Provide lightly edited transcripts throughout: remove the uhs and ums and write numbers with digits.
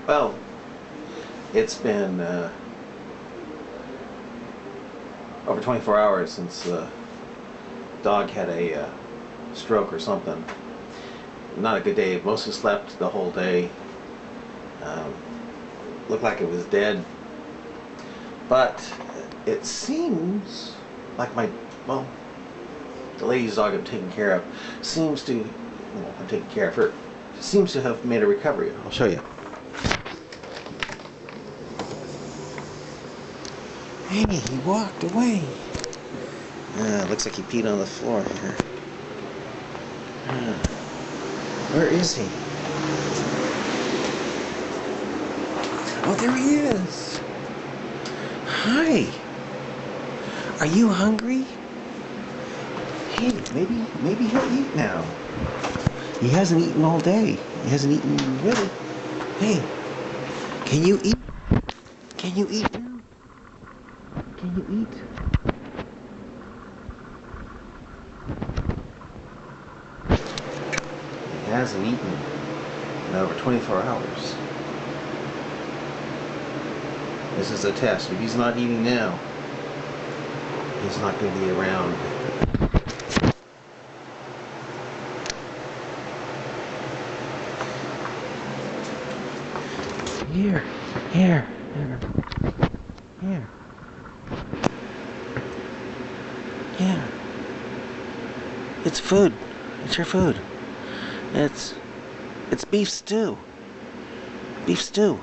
Well, it's been over 24 hours since the dog had a stroke or something. Not a good day. Mostly slept the whole day. Um, Looked like it was dead. But it seems like well, the lady's dog I'm taking care of seems to, I'm taking care of her, seems to have made a recovery. I'll show you. Hey, he walked away. Looks like he peed on the floor here. Where is he? Oh, there he is. Hi. Are you hungry? Hey, maybe he'll eat now. He hasn't eaten all day. He hasn't eaten really. Hey, can you eat? Can you eat now? Can you eat? He hasn't eaten in over 24 hours. This is a test. If he's not eating now, he's not going to be around. Here. Here. Yeah. It's food. It's your food. It's beef stew. Beef stew.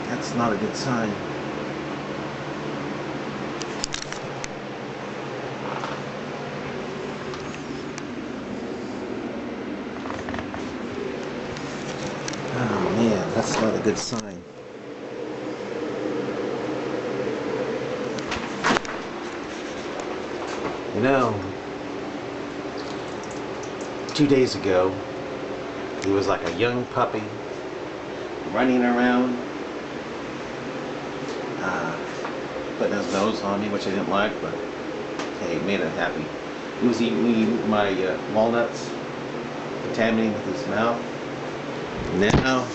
That's not a good sign. Oh man, that's not a good sign. You know, 2 days ago, he was like a young puppy, running around, putting his nose on me, which I didn't like, but hey, it made him happy. He was eating my walnuts, contaminating with his mouth. Now,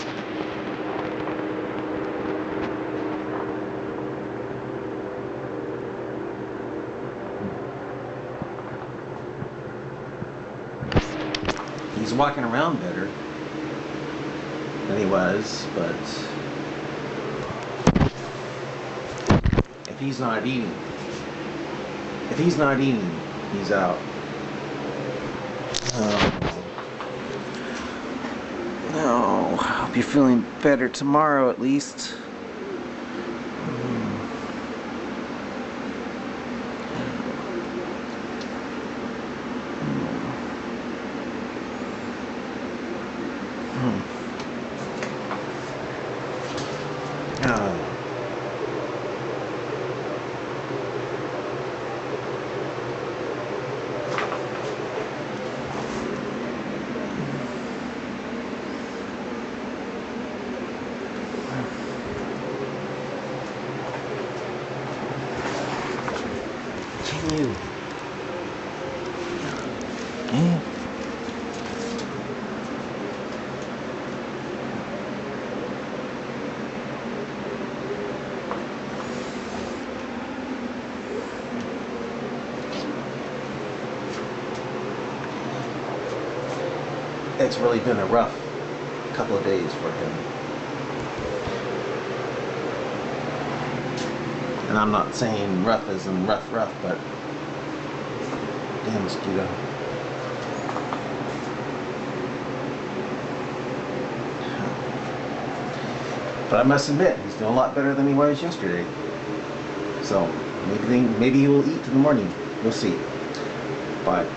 he's walking around better than he was, but if he's not eating, he's out. No, I hope you're feeling better tomorrow at least. Can you? Yeah. It's really been a rough couple of days for him. And I'm not saying rough as in rough, but damn mosquito. But I must admit, he's doing a lot better than he was yesterday. So maybe he will eat in the morning. We'll see. But